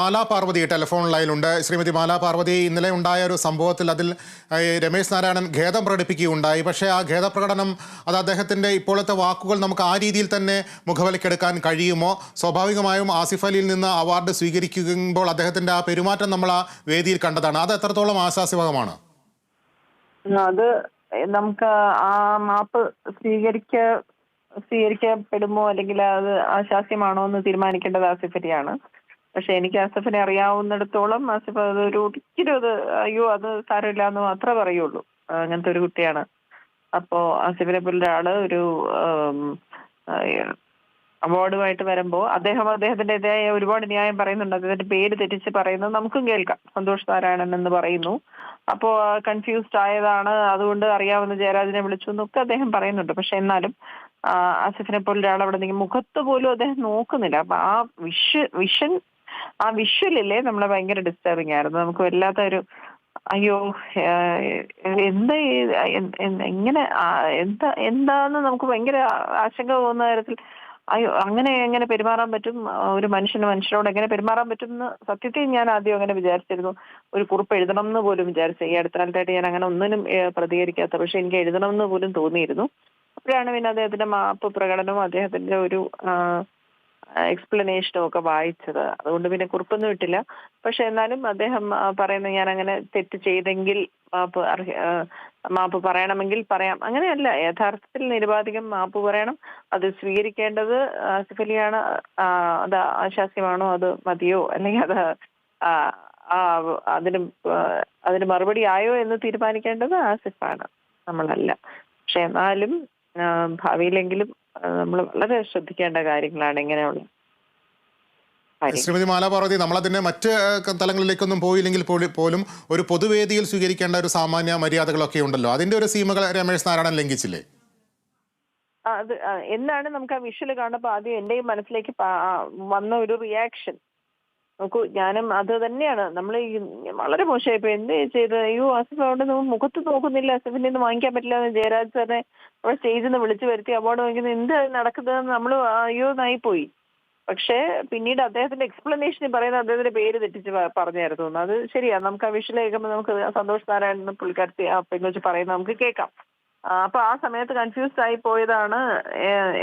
മാലാ Parvathi telephone ലൈനിലുണ്ട്. Shrimati മാലാ പാർവതി, ഇന്നലെ ഉണ്ടായ ഒരു സംഭവത്തിൽ അതിൽ രമേശ് നാരായണൻ ഖേദം പ്രകടിപ്പിക്കുകയുണ്ടായി. പക്ഷേ ആ ഖേദപ്രകടനം അത് അദ്ദേഹത്തിൻ്റെ ഇപ്പോഴത്തെ വാക്കുകൾ നമുക്ക് ആ രീതിയിൽ തന്നെ മുഖവിലക്കെടുക്കാൻ കഴിയുമോ? സ്വാഭാവികമായും ആസിഫ് അലിയിൽ നിന്ന് അവാർഡ് സ്വീകരിക്കുമ്പോൾ അദ്ദേഹത്തിൻ്റെ ആ പെരുമാറ്റം നമ്മൾ ആ വേദിയിൽ കണ്ടതാണ്. അത് എത്രത്തോളം ആശാസ്യകമാണ്? അത് നമുക്ക് ആ മാപ്പ് സ്വീകരിക്കപ്പെടുമോ അല്ലെങ്കിൽ അത് ആശാസ്യമാണോ എന്ന് തീരുമാനിക്കേണ്ടത് ആസിഫ് അലിയാണ്. പക്ഷെ എനിക്ക് ആസിഫിനെ അറിയാവുന്നിടത്തോളം ആസിഫ് ഒരിക്കലും അയ്യോ അത് സാരമില്ല എന്ന് മാത്രമേ പറയുള്ളൂ. അങ്ങനത്തെ ഒരു കുട്ടിയാണ്. അപ്പോ ആസിഫിനെ പോലെ ഒരാള് ഒരു അവാർഡുമായിട്ട് വരുമ്പോൾ അദ്ദേഹത്തിൻ്റെതായ ഒരുപാട് ന്യായം പറയുന്നുണ്ട്. അദ്ദേഹത്തിന്റെ പേര് തെറ്റിച്ച് പറയുന്നത് നമുക്കും കേൾക്കാം. സന്തോഷ് നാരായണൻ എന്ന് പറയുന്നു. അപ്പോ കൺഫ്യൂസ്ഡ് ആയതാണ്, അതുകൊണ്ട് അറിയാവുന്ന ജയരാജനെ വിളിച്ചു എന്നൊക്കെ അദ്ദേഹം പറയുന്നുണ്ട്. പക്ഷെ എന്നാലും ആസിഫിനെ പോലെ ഒരാൾ അവിടെ നിന്ന് മുഖത്ത് പോലും അദ്ദേഹം നോക്കുന്നില്ല. അപ്പൊ ആ വിഷ്വലില്ലേ നമ്മളെ ഭയങ്കര ഡിസ്റ്റർബിങ് ആയിരുന്നു. നമുക്ക് വല്ലാത്ത ഒരു അയ്യോ എന്താ എങ്ങനെ എന്താന്ന് നമുക്ക് ഭയങ്കര ആശങ്ക തോന്നുന്ന തരത്തിൽ അയ്യോ എങ്ങനെ പെരുമാറാൻ പറ്റും, ഒരു മനുഷ്യനോട് എങ്ങനെ പെരുമാറാൻ പറ്റും എന്ന് സത്യത്തിൽ ഞാൻ ആദ്യം അങ്ങനെ വിചാരിച്ചിരുന്നു. ഒരു കുറിപ്പ് എഴുതണം എന്ന് പോലും വിചാരിച്ചു. ഈ അടുത്ത കാലത്തായിട്ട് ഞാൻ അങ്ങനെ ഒന്നിനും പ്രതികരിക്കാത്ത, പക്ഷെ എനിക്ക് എഴുതണം എന്ന് പോലും തോന്നിയിരുന്നു. അപ്പോഴാണ് പിന്നെ അദ്ദേഹത്തിന്റെ മാപ്പ് പ്രകടനവും അദ്ദേഹത്തിന്റെ ഒരു എക്സ്പ്ലനേഷനും ഒക്കെ വായിച്ചത്. അതുകൊണ്ട് പിന്നെ കുറിപ്പൊന്നും ഇട്ടില്ല. പക്ഷെ എന്നാലും അദ്ദേഹം പറയുന്നത് ഞാൻ അങ്ങനെ തെറ്റ് ചെയ്തെങ്കിൽ മാപ്പ് പറയണമെങ്കിൽ പറയാം. അങ്ങനെയല്ല, യഥാർത്ഥത്തിൽ നിരുപാധികം മാപ്പ് പറയണം. അത് സ്വീകരിക്കേണ്ടത് ആസിഫ് അലിയാണ്. അത് ആശാസ്യമാണോ, അത് മതിയോ, അല്ലെങ്കിൽ അത് അതിന് മറുപടി ആയോ എന്ന് തീരുമാനിക്കേണ്ടത് ആസിഫാണ്, നമ്മളല്ല. പക്ഷെ എന്നാലും ഭാവിയിലെങ്കിലും നമ്മൾ വളരെ ശ്രദ്ധിക്കേണ്ട കാര്യങ്ങളാണ് ഇങ്ങനെയുള്ള. ശ്രീമതി മാലാ പാർവതി, നമ്മളതിനെ മറ്റ് തലങ്ങളിലേക്കൊന്നും പോയില്ലെങ്കിൽ പോലും ഒരു പൊതുവേദിയിൽ സ്വീകരിക്കേണ്ട ഒരു സാമാന്യ മര്യാദകളൊക്കെ ഉണ്ടല്ലോ. അതിന്റെ ഒരു സീമകൾ രമേശ് നാരായണൻ ലംഘിച്ചില്ലേ? അത് എന്താണ് നമുക്ക് ആ വിഷ്വൽ കാണുമ്പോൾ ആദ്യം എന്റെയും മനസ്സിലേക്ക് വന്ന ഒരു റിയാക്ഷൻ നോക്കൂ. ഞാനും അത് തന്നെയാണ്. നമ്മൾ വളരെ മോശമായിപ്പോ എന്ത് ചെയ്ത് അയ്യോ ആസിഫ് അവിടെ മുഖത്ത് നോക്കുന്നില്ല, ആസിഫിന്റെ നിന്ന് വാങ്ങിക്കാൻ പറ്റില്ല എന്ന് ജയരാജ് സാറിനെ അവിടെ സ്റ്റേജിൽ നിന്ന് വിളിച്ചു വരുത്തി അവാർഡ് വാങ്ങിക്കുന്നത് എന്ത് നടക്കുന്നതെന്ന് നമ്മൾ അയ്യോ നായിപ്പോയി. പക്ഷേ പിന്നീട് അദ്ദേഹത്തിന്റെ എക്സ്പ്ലനേഷൻ പറയുന്നത് അദ്ദേഹത്തിന്റെ പേര് തെറ്റിച്ച് പറഞ്ഞായിരുന്നു. അത് ശരിയാ. നമുക്ക് ആ വിഷ്വൽ കേൾക്കുമ്പോൾ നമുക്ക് സന്തോഷ് നാരായണൻ പുള്ളിക്കാരത്തി ആ പെൺകൊച്ച് പറയുന്നത് നമുക്ക് കേൾക്കാം. അപ്പൊ ആ സമയത്ത് കൺഫ്യൂസ്ഡ് ആയി പോയതാണ്.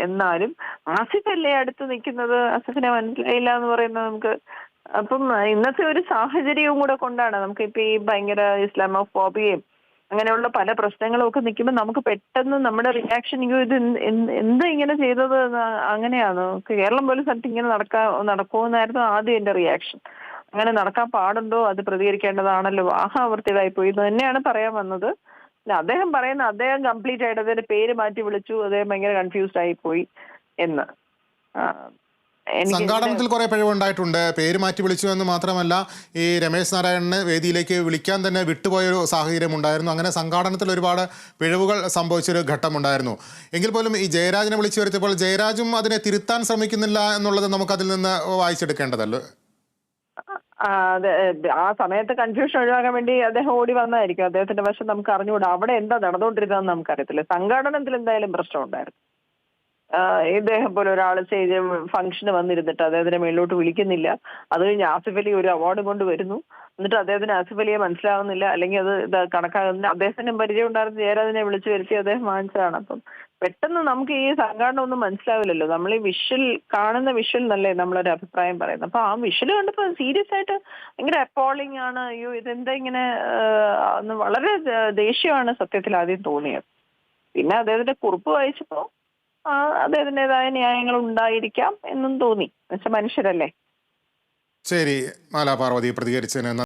എന്നാലും ആസിഫ് അല്ലേ അടുത്ത് നിൽക്കുന്നത്, ആസിഫിനെ മനസ്സിലായില്ല എന്ന് പറയുന്നത് നമുക്ക്. അപ്പം ഇന്നത്തെ ഒരു സാഹചര്യവും കൂടെ കൊണ്ടാണ് നമുക്ക് ഇപ്പൊ ഈ ഭയങ്കര ഇസ്ലാമോഫോബിയയും അങ്ങനെയുള്ള പല പ്രശ്നങ്ങളും ഒക്കെ നിൽക്കുമ്പോൾ നമുക്ക് പെട്ടെന്ന് നമ്മുടെ റിയാക്ഷൻ ഇത് എന്താ ഇങ്ങനെ ചെയ്തത്, അങ്ങനെയാണ്. കേരളം പോലും സ്ഥലത്ത് ഇങ്ങനെ നടക്കുമെന്നായിരുന്നു ആദ്യം എന്റെ റിയാക്ഷൻ. അങ്ങനെ നടക്കാൻ പാടുണ്ടോ, അത് പ്രതികരിക്കേണ്ടതാണല്ലോ, ആഹാവർത്തിയതായി പോയി എന്ന് തന്നെയാണ് പറയാൻ വന്നത്. അദ്ദേഹം കംപ്ലീറ്റ് ആയിട്ട് അദ്ദേഹത്തിന്റെ പേര് മാറ്റി വിളിച്ചു, അദ്ദേഹം ഭയങ്കര കൺഫ്യൂസ്ഡ് ആയി പോയി എന്ന്. സംഘാടനത്തിൽ കുറെ പിഴവുണ്ടായിട്ടുണ്ട്. പേര് മാറ്റി വിളിച്ചു എന്ന് മാത്രമല്ല, ഈ രമേശ് നാരായണനെ വേദിയിലേക്ക് വിളിക്കാൻ തന്നെ വിട്ടുപോയൊരു സാഹചര്യം ഉണ്ടായിരുന്നു. അങ്ങനെ സംഘാടനത്തിൽ ഒരുപാട് പിഴവുകൾ സംഭവിച്ചൊരു ഘട്ടമുണ്ടായിരുന്നു. എങ്കിൽ പോലും ഈ ജയരാജനെ വിളിച്ചു വരുത്തിയപ്പോൾ ജയരാജും അതിനെ തിരുത്താൻ ശ്രമിക്കുന്നില്ല എന്നുള്ളത് നമുക്കതിൽ നിന്ന് വായിച്ചെടുക്കേണ്ടതല്ലോ. അതെ, ആ സമയത്ത് കൺഫ്യൂഷൻ ഒഴിവാക്കാൻ വേണ്ടി അദ്ദേഹം ഓടി വന്നതായിരിക്കും. അദ്ദേഹത്തിന്റെ വശം നമുക്ക് അറിഞ്ഞുകൂടാ. അവിടെ എന്താ നടന്നുകൊണ്ടിരുന്നതെന്ന് നമുക്കറിയത്തില്ല. സംഘാടനത്തിൽ എന്തായാലും പ്രശ്നം ഉണ്ടായിരുന്നു. ഇദ്ദേഹം പോലെ ഒരാൾ സ്റ്റേജ് ഫംഗ്ഷന് വന്നിരുന്നിട്ട് അദ്ദേഹത്തിനെ മേളിലോട്ട് വിളിക്കുന്നില്ല. അത് കഴിഞ്ഞ് ആസിഫ് അലി ഒരു അവാർഡ് കൊണ്ട് വരുന്നു. എന്നിട്ട് അദ്ദേഹത്തിന് ആസിഫ് അലിയെ മനസ്സിലാവുന്നില്ല, അല്ലെങ്കിൽ അത് കണക്കാകുന്നില്ല. അദ്ദേഹത്തിന് പരിചയം ഉണ്ടായിരുന്ന ജയരാജനെ വിളിച്ചു വരുത്തി അദ്ദേഹം വാങ്ങിച്ചതാണ്. അപ്പം പെട്ടെന്ന് നമുക്ക് ഈ സംഘാടനം ഒന്നും മനസ്സിലാവില്ലല്ലോ. നമ്മൾ ഈ കാണുന്ന വിഷ്വൽ എന്നല്ലേ നമ്മളൊരു അഭിപ്രായം പറയുന്നത്. അപ്പൊ ആ വിഷ്വൽ കണ്ടപ്പോൾ സീരിയസ് ആയിട്ട് ഭയങ്കര അപ്പോളിംഗ് ആണ്. അയ്യോ ഇതെന്താ ഇങ്ങനെ, വളരെ ദേഷ്യമാണ് സത്യത്തിൽ ആദ്യം തോന്നിയത്. പിന്നെ അദ്ദേഹത്തിന്റെ കുറിപ്പ് വായിച്ചപ്പോ അദ്ദേഹത്തിൻ്റെതായ ന്യായങ്ങൾ ഉണ്ടായിരിക്കാം എന്നും തോന്നി. എന്നുവെച്ചാൽ മനുഷ്യരല്ലേ. ശരി മാലാ പാർവതി, പ്രതികരിച്ചതിന്